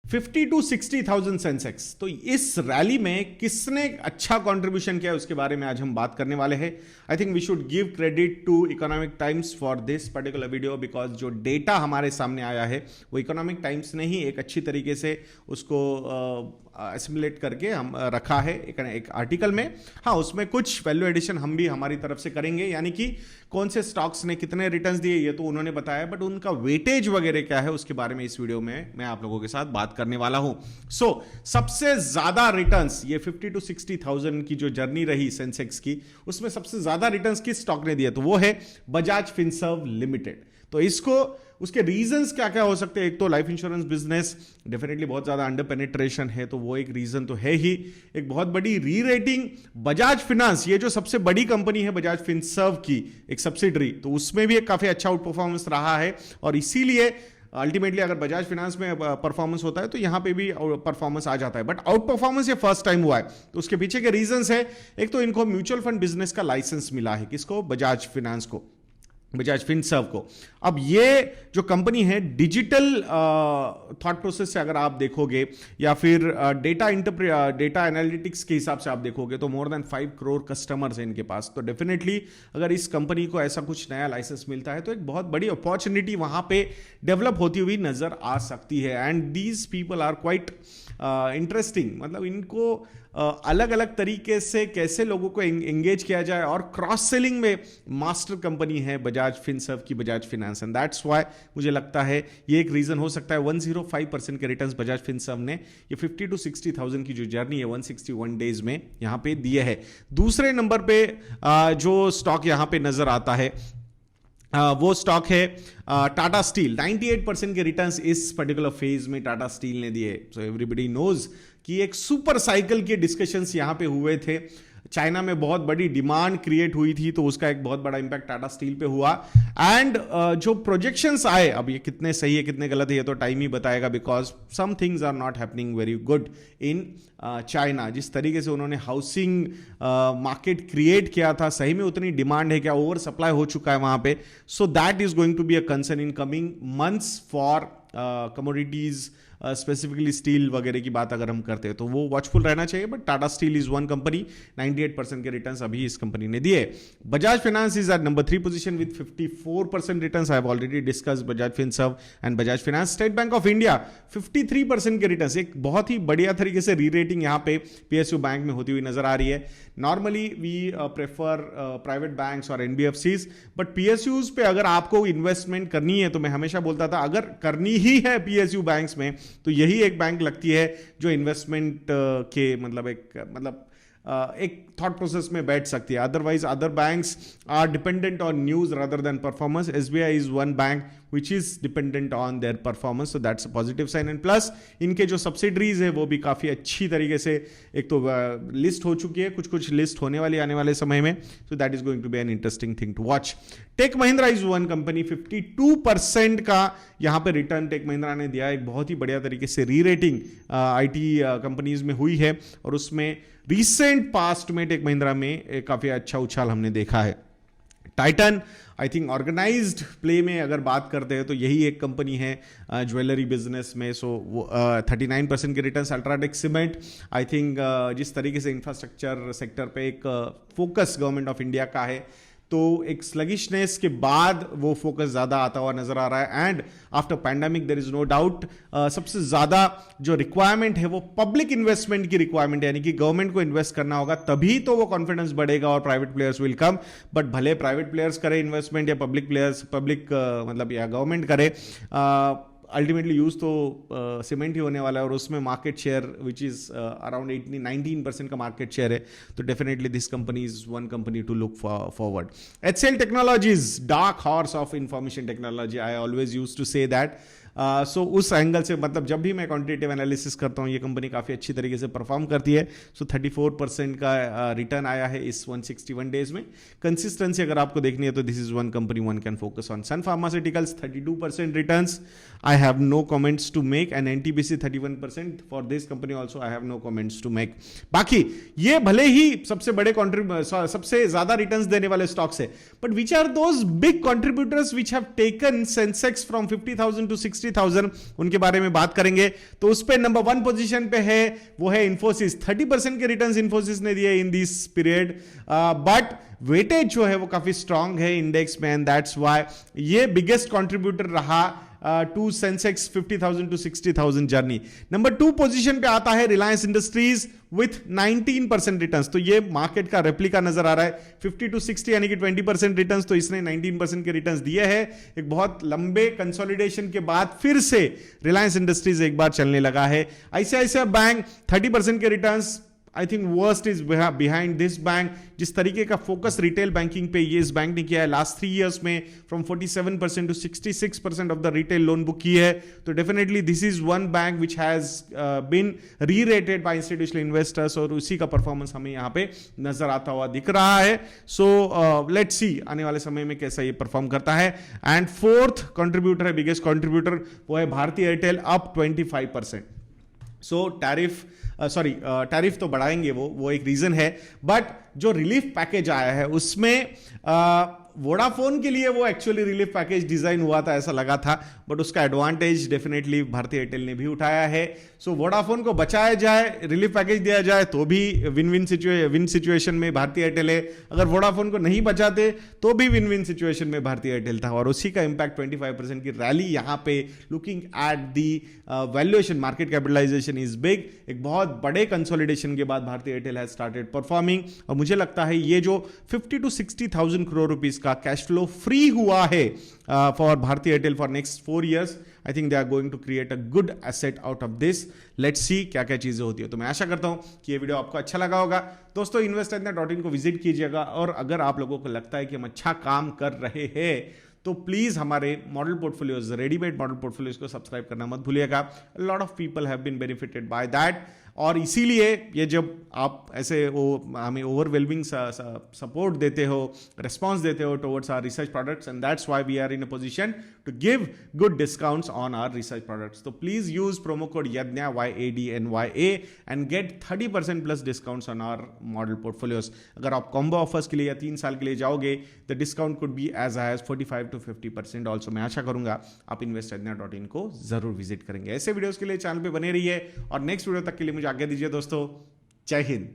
50 to 60,000 Sensex. तो इस rally में किसने अच्छा कंट्रीब्यूशन किया उसके बारे में आज हम बात करने वाले हैं। I think we should give credit to Economic Times for this particular video, because जो डेटा हमारे सामने आया है वो इकोनॉमिक टाइम्स ने ही एक अच्छी तरीके से उसको एसिमुलेट करके हम रखा है एक आर्टिकल में। हाँ, उसमें कुछ वैल्यू एडिशन हम भी हमारी तरफ से करेंगे, यानी कि कौन से स्टॉक्स ने कितने रिटर्न्स दिए ये तो उन्होंने बताया, बट उनका वेटेज वगैरह क्या है उसके बारे में इस वीडियो में मैं आप लोगों के साथ बात करने वाला हूं। सो सबसे ज्यादा रिटर्न्स ये 50 to 60,000 की जो जर्नी रही सेंसेक्स की, उसमें सबसे ज्यादा रिटर्न्स किस स्टॉक ने दिए, तो वो है बजाज फिनसर्व लिमिटेड। तो इसको उसके रीजंस क्या क्या हो सकते हैं। एक तो लाइफ इंश्योरेंस बिजनेस डेफिनेटली बहुत ज्यादा अंडर पेनिट्रेशन है, तो वो एक रीजन तो है ही। एक बहुत बड़ी री रेटिंग बजाज फिनांस, ये जो सबसे बड़ी कंपनी है बजाज फिनसर्व की एक सब्सिडरी, तो उसमें भी एक काफी अच्छा आउट परफॉर्मेंस रहा है, और इसीलिए अल्टीमेटली अगर बजाज फिनांस में परफॉर्मेंस होता है तो यहां पे भी परफॉर्मेंस आ जाता है। बट आउट परफॉर्मेंस ये फर्स्ट टाइम हुआ है, तो उसके पीछे के रीजंस है। एक तो इनको म्यूचुअल फंड बिजनेस का लाइसेंस मिला है, किसको, बजाज फिनांस को, बजाज फिनसर्व को। अब ये जो कंपनी है डिजिटल थॉट प्रोसेस से अगर आप देखोगे या फिर डेटा एनालिटिक्स के हिसाब से आप देखोगे तो मोर देन 5 करोड़ कस्टमर्स हैं इनके पास। तो डेफिनेटली अगर इस कंपनी को ऐसा कुछ नया लाइसेंस मिलता है तो एक बहुत बड़ी अपॉर्चुनिटी वहां पे डेवलप होती हुई नजर आ सकती है। And these people are quite interesting, मतलब इनको अलग अलग तरीके से कैसे लोगों को एंगेज किया जाए, और क्रॉस सेलिंग में मास्टर कंपनी है बजाज फिनसर्व की Bajaj finance. And that's why मुझे लगता है ये एक रीजन हो सकता है 105% के रिटर्न्स बजाज फिनसर्व ने ये 50 to 60,000 की जो जर्नी है 161 डेज में यहां पे दिए है। दूसरे नंबर पे जो स्टॉक यहां पे नजर आता है वो स्टॉक है टाटा स्टील। 98% के रिटर्न्स इस पर्टिकुलर फेज में टाटा स्टील ने दिए। सो एवरीबडी नोज कि एक सुपर साइकिल के डिस्कशंस यहां पे हुए थे, चाइना में बहुत बड़ी डिमांड क्रिएट हुई थी, तो उसका एक बहुत बड़ा इंपैक्ट टाटा स्टील पे हुआ। एंड जो प्रोजेक्शंस आए, अब ये कितने सही है कितने गलत है ये तो टाइम ही बताएगा, because some things are not happening very good in China. जिस तरीके से उन्होंने हाउसिंग मार्केट क्रिएट किया था, सही में उतनी डिमांड है क्या, ओवर सप्लाई हो चुका है वहां पे। So that is going to be a concern in coming months for commodities, specifically steel वगैरह की बात अगर हम करते हैं तो वो वॉचफुल रहना चाहिए। But Tata Steel is one company, 98% के रिटर्न्स अभी इस कंपनी ने दिए। Bajaj Finance is at number 3 position with 54% returns. I have already discuss Bajaj Finserv and Bajaj Finance. State Bank of India 53% के रिटर्न्स, एक बहुत ही बढ़िया तरीके से री रेटिंग यहां पे पीएसयू बैंक में होती हुई नजर आ रही है। Normally we prefer private banks और एनबीएफसीज, बट पीएसयूज पे अगर आपको इन्वेस्टमेंट करनी है तो मैं हमेशा बोलता था अगर करनी ही है पीएसयू बैंक्स में तो यही एक बैंक लगती है जो इन्वेस्टमेंट के एक थॉट प्रोसेस में बैठ सकती है। Otherwise other banks are dependent on news rather than performance. SBI is one bank which is dependent on their performance, so that's a positive sign. And plus इनके जो सब्सिडरीज है वो भी काफी अच्छी तरीके से एक तो लिस्ट हो चुकी है, कुछ लिस्ट होने वाली आने वाले समय में, so that is going to be an interesting thing to watch. Tech Mahindra is one company, 52% का यहां पे रिटर्न टेक महिंद्रा ने दिया। एक बहुत ही बढ़िया तरीके से री रेटिंग आईटी कंपनीज में हुई है, और उसमें रिसेंट पास्ट में टेक महिंद्रा में काफी अच्छा उछाल हमने देखा है। Titan I think organised play में अगर बात करते हैं तो यही एक कंपनी है ज्वेलरी बिजनेस में। सो 39% के returns. UltraTech cement, I think जिस तरीके से इंफ्रास्ट्रक्चर सेक्टर पे एक फोकस गवर्नमेंट ऑफ इंडिया का है, तो एक स्लगिशनेस के बाद वो फोकस ज्यादा आता हुआ नजर आ रहा है। And after pandemic there is no doubt सबसे ज्यादा जो रिक्वायरमेंट है वो पब्लिक इन्वेस्टमेंट की रिक्वायरमेंट है, यानी कि गवर्नमेंट को इन्वेस्ट करना होगा तभी तो वो कॉन्फिडेंस बढ़ेगा और private players will come. But भले प्राइवेट प्लेयर्स करे इन्वेस्टमेंट या मतलब या गवर्नमेंट करे, अल्टीमेटली यूज तो सीमेंट ही होने वाला है, और उसमें market share which is around 19% का मार्केट शेयर है। तो definitely this company is one company to look forward. HCL technologies, dark horse of information technology, I always use to say that. So उस एंगल से मतलब जब भी मैं quantitative analysis करता हूँ ये कंपनी काफ़ी अच्छी तरीके से परफॉर्म करती है। सो 34% का रिटर्न आया है इस 161 डेज में। कंसिस्टेंसी अगर आपको देखनी है तो this is one company one can focus on. Sun Pharmaceuticals 32% returns. I have no comments to make, and NTPC 31% for this company also I have no comments to make. बाकी ये भले ही सबसे बड़े सबसे ज्यादा रिटर्न्स देने वाले स्टॉक्स है, but which are those big contributors which have taken Sensex from 50,000 to 60,000, उनके बारे में बात करेंगे. तो उस पे नंबर 1 पोजीशन पे है, वो है इन्फोसिस. 30% के रिटर्न्स इन्फोसिस ने दिए in this period, but weightage जो है वो काफी स्ट्रांग है इंडेक्स में, एंड दैट्स व्हाई ये बिगेस्ट कंट्रीब्यूटर रहा to Sensex 50,000 to 60,000 journey. Number 2 position पे आता है रिलायंस इंडस्ट्रीज विथ 19% रिटर्न्स. तो ये मार्केट का रेप्लिका नजर आ रहा है. 50 टू 60 यानी कि 20% रिटर्न्स, तो इसने 19% के रिटर्न्स दिए हैं. एक बहुत लंबे कंसोलिडेशन के बाद फिर से रिलायंस इंडस्ट्रीज एक बार चलने लगा है. आईसीआईसीआई बैंक 30% के returns. I think worst is behind this bank. जिस तरीके का फोकस रिटेल बैंकिंग पे ये इस बैंक ने किया है लास्ट 3 इयर्स में, from 47% to 66% of the retail loan book की है. तो definitely this is one bank which has been rerated by institutional investors, और उसी का परफॉर्मेंस हमें यहाँ पे नजर आता हुआ दिख रहा है. सो लेट्स सी आने वाले समय में कैसा ये परफॉर्म करता है. एंड 4th कंट्रीब्यूटर है, बिगेस्ट कंट्रीब्यूटर, वो है भारतीय एयरटेल, अप 25%. सो टैरिफ तो बढ़ाएंगे वो एक रीजन है, बट जो रिलीफ पैकेज आया है उसमें वोडाफोन के लिए वो एक्चुअली रिलीफ पैकेज डिजाइन हुआ था ऐसा लगा था, बट उसका एडवांटेज डेफिनेटली भारतीय एयरटेल ने भी उठाया है. सो वोडाफोन को बचाया जाए, रिलीफ पैकेज दिया जाए तो भी विन सिचुएशन में भारतीय एयरटेल है. अगर वोडाफोन को नहीं बचाते तो भी विन सिचुएशन में भारतीय एयरटेल था, और उसी का इंपैक्ट 25% की रैली यहां पे. Looking at the valuation, market capitalisation is big. एक बहुत बड़े कंसोलिडेशन के बाद भारतीय एयरटेल हैज स्टार्टेड परफॉर्मिंग, और मुझे लगता है ये जो 50 to 60,000 करोड़ रुपीस का कैश फ्लो फ्री हुआ है for Bharti Airtel for next 4 years, I think they are going to create a good asset out of this. Let's see क्या क्या चीजें होती है. तो मैं आशा करता हूं कि ये वीडियो आपको अच्छा लगा होगा. दोस्तों, investornet.in को विजिट कीजिएगा, और अगर आप लोगों को लगता है कि हम अच्छा काम कर रहे हैं तो प्लीज हमारे model portfolios, readymade model portfolios को सब्सक्राइब करना मत भूलिएगा. Lot of people have been benefited by that, और इसीलिए ये जब आप ऐसे हमें ओवरवेलमिंग सपोर्ट देते हो, रिस्पॉन्स देते हो towards our research products, and that's why we are in a position to give good discounts on our research products. तो please use promo code YADNYA YADNYA and get 30% plus discounts on our model portfolios. अगर आप combo offers के लिए या 3 साल के लिए जाओगे, the discount could be as high as 45 to 50% also. मैं आशा करूंगा आप investornet.in को जरूर विजिट करेंगे. ऐसे वीडियोस के लिए चैनल पे बने रहिए, और नेक्स्ट वीडियो तक के लिए मुझे आज्ञा दीजिए दोस्तों. जय हिंद.